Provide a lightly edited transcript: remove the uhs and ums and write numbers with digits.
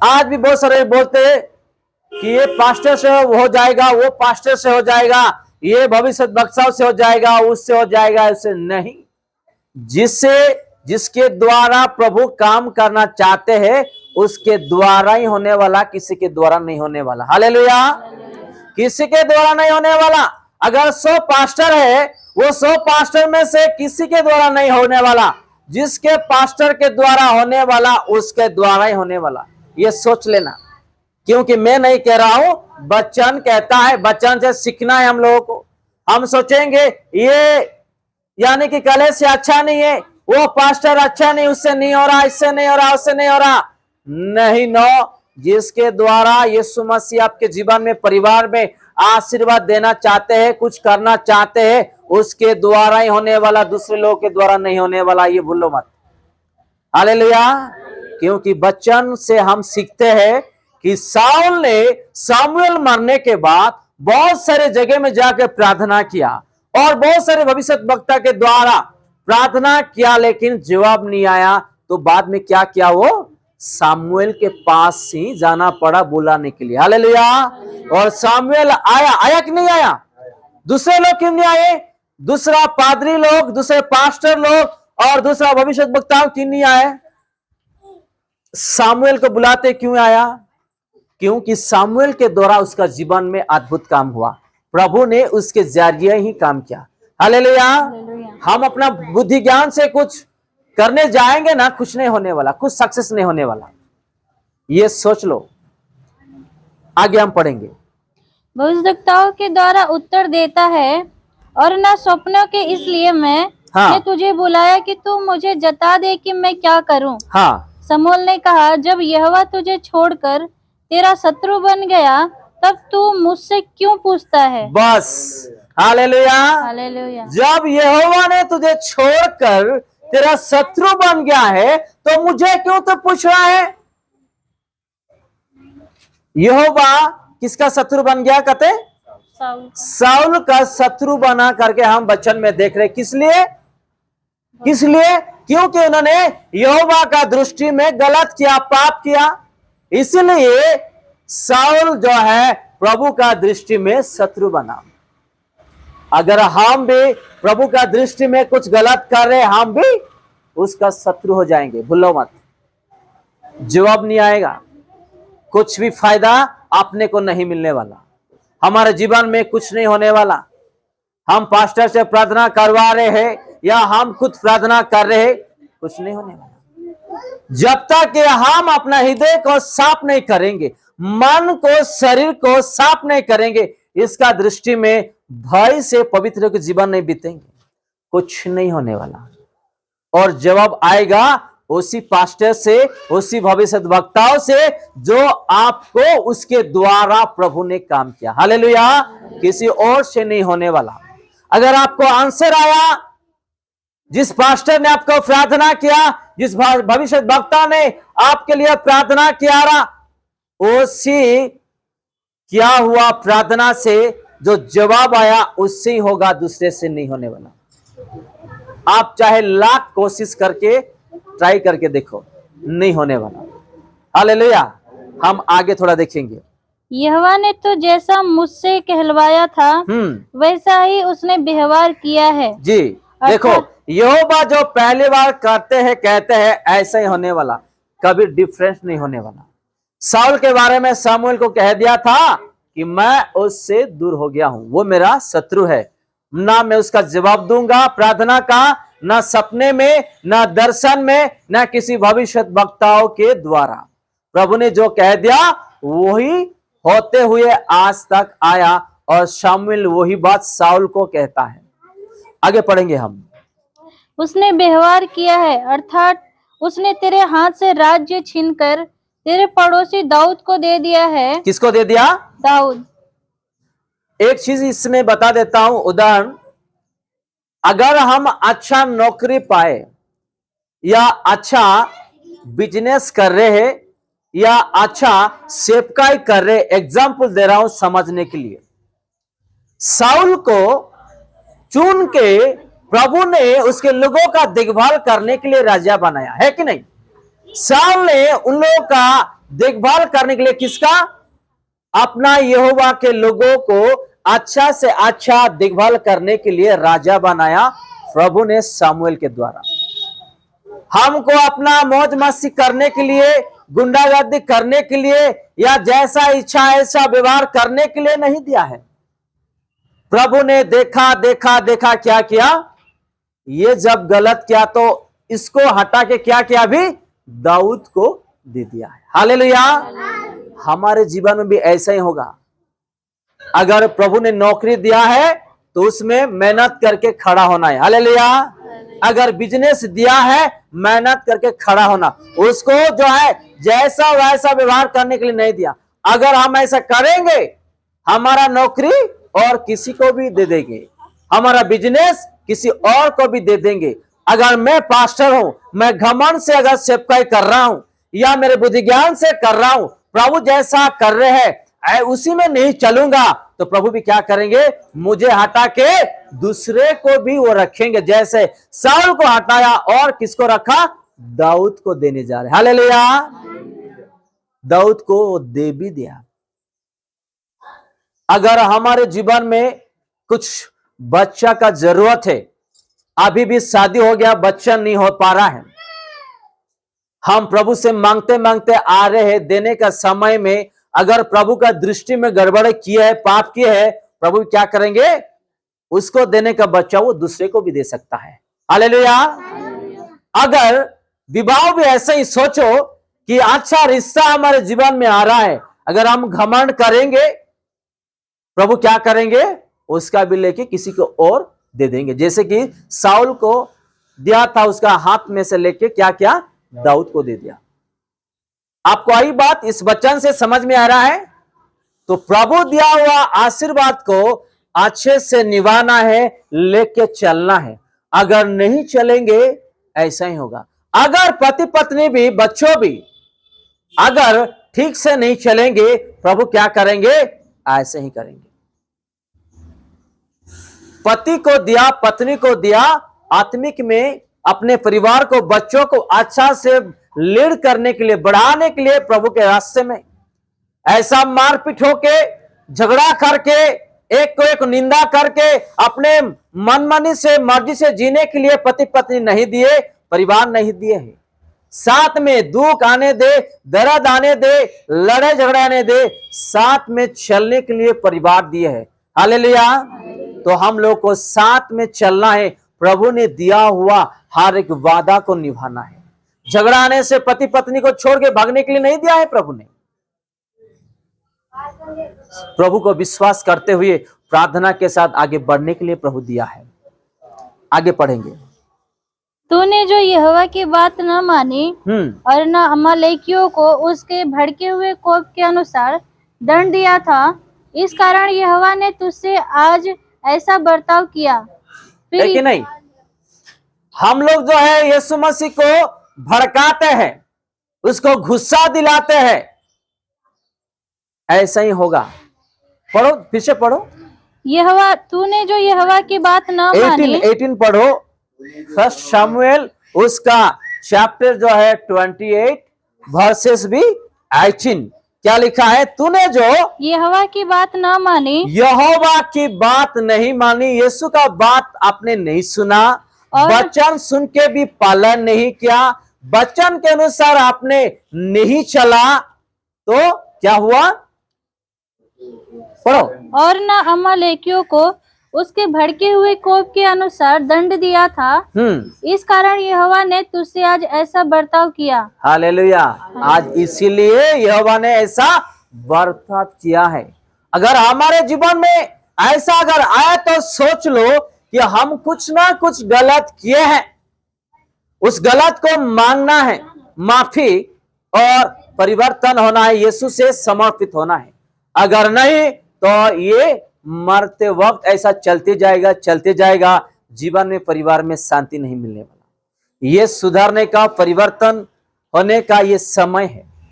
आज भी बहुत सारे बोलते हैं कि ये पास्टर से हो जाएगा, वो पास्टर से हो जाएगा, ये भविष्य वक्ताओं से हो जाएगा, उससे हो जाएगा, उससे नहीं। जिसके द्वारा प्रभु काम करना चाहते हैं उसके द्वारा ही होने वाला, किसी के द्वारा नहीं होने वाला। हालेलुया। किसी के द्वारा नहीं होने वाला। अगर 100 पास्टर है, वो 100 पास्टर में से किसी के द्वारा नहीं होने वाला। जिसके पास्टर के द्वारा होने वाला उसके द्वारा ही होने वाला। ये सोच लेना, क्योंकि मैं नहीं कह रहा हूं, वचन कहता है। वचन से सीखना है हम लोगों को। हम सोचेंगे ये यानी कि कलेश से अच्छा नहीं है, वो पास्टर अच्छा नहीं, उससे नहीं हो रहा, इससे नहीं हो रहा, उससे नहीं हो रहा। नहीं, नो। जिसके द्वारा यीशु मसीह आपके जीवन में, परिवार में आशीर्वाद देना चाहते हैं, कुछ करना चाहते हैं, उसके द्वारा ही होने वाला, दूसरे लोगों के द्वारा नहीं होने वाला। ये भूलो मत। हालेलुया। क्योंकि वचन से हम सीखते हैं कि साउल ने सामुएल मरने के बाद बहुत सारे जगह में जाकर प्रार्थना किया और बहुत सारे भविष्यद्वक्ता के द्वारा प्रार्थना किया, लेकिन जवाब नहीं आया। तो बाद में क्या किया? वो सामुएल के पास ही जाना पड़ा बुलाने के लिए। हालेलुया। और सामुएल आया कि नहीं आया? दूसरे लोग क्यों नहीं आए? दूसरा पादरी लोग, दूसरे पास्टर लोग और दूसरा भविष्यद्वक्ता क्यों नहीं आए? सामुएल को बुलाते क्यों आया? क्योंकि सामुएल के द्वारा उसका जीवन में अद्भुत काम हुआ। प्रभु ने उसके जरिए ही काम किया। हालेलुया। हम अपना बुद्धि ज्ञान से कुछ करने जाएंगे ना, कुछ नहीं होने वाला, कुछ सक्सेस नहीं होने वाला। ये सोच लो। आगे हम पढ़ेंगे। भविष्यद्वक्ताओं के द्वारा उत्तर देता है और न स्वप्नों के, इसलिए मैंने तुझे बुलाया कि तू मुझे जता दे कि मैं क्या करूं। शमूएल ने कहा, जब यहोवा तुझे छोड़कर तेरा शत्रु बन गया तब तू मुझसे क्यों पूछता है? बस। हालेलुया। हालेलुया। जब यहोवा ने तुझे छोड़कर तेरा शत्रु बन गया है तो मुझे क्यों तो पूछ रहा है? यहोवा किसका शत्रु बन गया? कहते साउल का शत्रु बना करके हम वचन में देख रहे। किस लिए? क्योंकि उन्होंने यहोवा का दृष्टि में गलत किया, पाप किया। इसलिए साउल जो है प्रभु का दृष्टि में शत्रु बना। अगर हम भी प्रभु का दृष्टि में कुछ गलत कर रहे, हम भी उसका शत्रु हो जाएंगे। भूलो मत। जवाब नहीं आएगा, कुछ भी फायदा अपने को नहीं मिलने वाला, हमारे जीवन में कुछ नहीं होने वाला। हम पास्टर से प्रार्थना करवा रहे हैं या हम खुद प्रार्थना कर रहे हैं, कुछ नहीं होने वाला जब तक कि हम अपना हृदय को साफ नहीं करेंगे, मन को, शरीर को साफ नहीं करेंगे। इसका दृष्टि में भय से पवित्र के जीवन नहीं बीतेंगे, कुछ नहीं होने वाला। और जवाब आएगा उसी पास्टर से, उसी भविष्यद्वक्ताओं से जो आपको उसके द्वारा प्रभु ने काम किया। हालेलुया। किसी और से नहीं होने वाला। अगर आपको आंसर आया, जिस पास्टर ने आपको प्रार्थना किया, जिस भविष्यद्वक्ता ने आपके लिए प्रार्थना किया, उसी क्या हुआ प्रार्थना से जो जवाब आया उससे ही होगा, दूसरे से नहीं होने वाला। आप चाहे लाख कोशिश करके ट्राई करके देखो, नहीं होने वाला। हालेलुया। हम आगे थोड़ा देखेंगे। यहोवा ने तो जैसा मुझसे कहलवाया था वैसा ही उसने व्यवहार किया है। जी देखो, यहोवा जो पहली बार करते हैं, कहते हैं, ऐसा ही होने वाला, कभी डिफरेंस नहीं होने वाला। साउल के बारे में शमूएल को कह दिया था कि मैं उससे दूर हो गया हूं, वो मेरा शत्रु है, ना मैं उसका जवाब दूंगा प्रार्थना का, ना सपने में, ना दर्शन में, ना किसी भविष्यद्वक्ताओं के द्वारा। प्रभु ने जो कह दिया वही होते हुए आज तक आया और शमूएल वही बात साउल को कहता है। आगे पढ़ेंगे हम। उसने व्यवहार किया है, अर्थात उसने तेरे हाथ से राज्य छीनकर तेरे पड़ोसी दाऊद को दे दिया है। किसको दे दिया? दाऊद। एक चीज इसमें बता देता हूं, उदाहरण। अगर हम अच्छा नौकरी पाए या अच्छा बिजनेस कर रहे हैं या अच्छा सेवकाई कर रहे, एग्जाम्पल दे रहा हूं समझने के लिए। साउल को चुन के प्रभु ने उसके लोगों का देखभाल करने के लिए राजा बनाया है कि नहीं? साउल ने उन लोगों का देखभाल करने के लिए किसका? अपना यहोवा के लोगों को अच्छा से अच्छा देखभाल करने के लिए राजा बनाया प्रभु ने सामुएल के द्वारा। हमको अपना मौज मस्ती करने के लिए, गुंडागर्दी करने के लिए या जैसा इच्छा ऐसा व्यवहार करने के लिए नहीं दिया है। प्रभु ने देखा देखा देखा क्या किया, ये जब गलत किया तो इसको हटा के क्या किया, भी दाऊद को दे दिया है। हालेलुया। हमारे जीवन में भी ऐसा ही होगा। अगर प्रभु ने नौकरी दिया है तो उसमें मेहनत करके खड़ा होना है। हालेलुया। अगर बिजनेस दिया है, मेहनत करके खड़ा होना, उसको जो है जैसा वैसा व्यवहार करने के लिए नहीं दिया। अगर हम ऐसा करेंगे, हमारा नौकरी और किसी को भी दे देंगे, हमारा बिजनेस किसी और को भी दे देंगे। अगर मैं पास्टर हूं, मैं घमंड से अगर सेवकाई कर रहा हूं या मेरे बुद्धि ज्ञान से कर रहा हूं, प्रभु जैसा कर रहे हैं उसी में नहीं चलूंगा, तो प्रभु भी क्या करेंगे, मुझे हटा के दूसरे को भी वो रखेंगे। जैसे साउल को हटाया और किसको रखा, दाऊद को देने जा रहे। हालेलुया। दाऊद को दे भी दिया। अगर हमारे जीवन में कुछ बच्चा का जरूरत है, अभी भी शादी हो गया, बच्चा नहीं हो पा रहा है, हम प्रभु से मांगते मांगते आ रहे हैं, देने का समय में अगर प्रभु का दृष्टि में गड़बड़ किया है, पाप किया है, प्रभु क्या करेंगे, उसको देने का बच्चा वो दूसरे को भी दे सकता है। हालेलुया। अगर विवाह भी ऐसे ही सोचो कि अच्छा रिश्ता हमारे जीवन में आ रहा है, अगर हम घमंड करेंगे, प्रभु क्या करेंगे, उसका भी लेके किसी को और दे देंगे। जैसे कि साउल को दिया था, उसका हाथ में से लेके क्या क्या, दाऊद को दे दिया। आपको आई बात इस वचन से समझ में आ रहा है? तो प्रभु दिया हुआ आशीर्वाद को अच्छे से निभाना है, लेके चलना है। अगर नहीं चलेंगे ऐसा ही होगा। अगर पति पत्नी भी, बच्चों भी अगर ठीक से नहीं चलेंगे, प्रभु क्या करेंगे, ऐसे ही करेंगे। पति को दिया, पत्नी को दिया, आत्मिक में अपने परिवार को, बच्चों को अच्छा से लीड करने के लिए, बढ़ाने के लिए प्रभु के रास्ते में ऐसा मारपीट होके, झगड़ा करके, एक को एक निंदा करके, अपने मनमानी से, मर्जी से जीने के लिए पति पत्नी नहीं दिए, परिवार नहीं दिए हैं। साथ में दुख आने दे, दर्द आने दे, लड़ाई झगड़ा आने दे, साथ में चलने के लिए परिवार दिए हैं। हालेलुया। तो हम लोग को साथ में चलना है, प्रभु ने दिया हुआ हर एक वादा को निभाना है। झगड़ा आने से पति पत्नी को छोड़ के भागने के लिए नहीं दिया है प्रभु ने। प्रभु को विश्वास करते हुए प्रार्थना के साथ आगे बढ़ने के लिए प्रभु दिया है। आगे पढ़ेंगे। तूने जो यहोवा की बात न मानी और न अमालेकियों को उसके भड़के हुए कोप के अनुसार दंड दिया था, इस कारण यहोवा ने तुझसे आज ऐसा बर्ताव किया। है कि नहीं? हम लोग जो है यीशु मसीह को भड़काते हैं, उसको गुस्सा दिलाते हैं, ऐसा ही होगा। पढ़ो, फिर से पढ़ो। यहोवा, तूने जो यहोवा की बात न मानी। 18 पढ़ो। फर्स्ट शमूएल उसका चैप्टर जो है 28 वर्सेस भी 18। क्या लिखा है? तूने जो यहोवा की बात न मानी, यहोवा की बात नहीं मानी, यीशु का बात आपने नहीं सुना, वचन सुन के भी पालन नहीं किया, वचन के अनुसार आपने नहीं चला, तो क्या हुआ? पढ़ो। और न अमालेकियों को उसके भड़के हुए कोप के अनुसार दंड दिया था, इस कारण यहोवा ने तुझसे आज ऐसा बर्ताव किया। हालेलुया। आज इसीलिए यहोवा ने ऐसा बर्ताव किया है। अगर हमारे जीवन में ऐसा अगर आया तो सोच लो कि हम कुछ ना कुछ गलत किए हैं, उस गलत को मांगना है, माफी और परिवर्तन होना है, यीशु से समर्पित होना है। अगर नहीं तो ये मरते वक्त ऐसा चलते जाएगा, जीवन में, परिवार में शांति नहीं मिलने वाला। ये सुधारने का, परिवर्तन होने का ये समय है।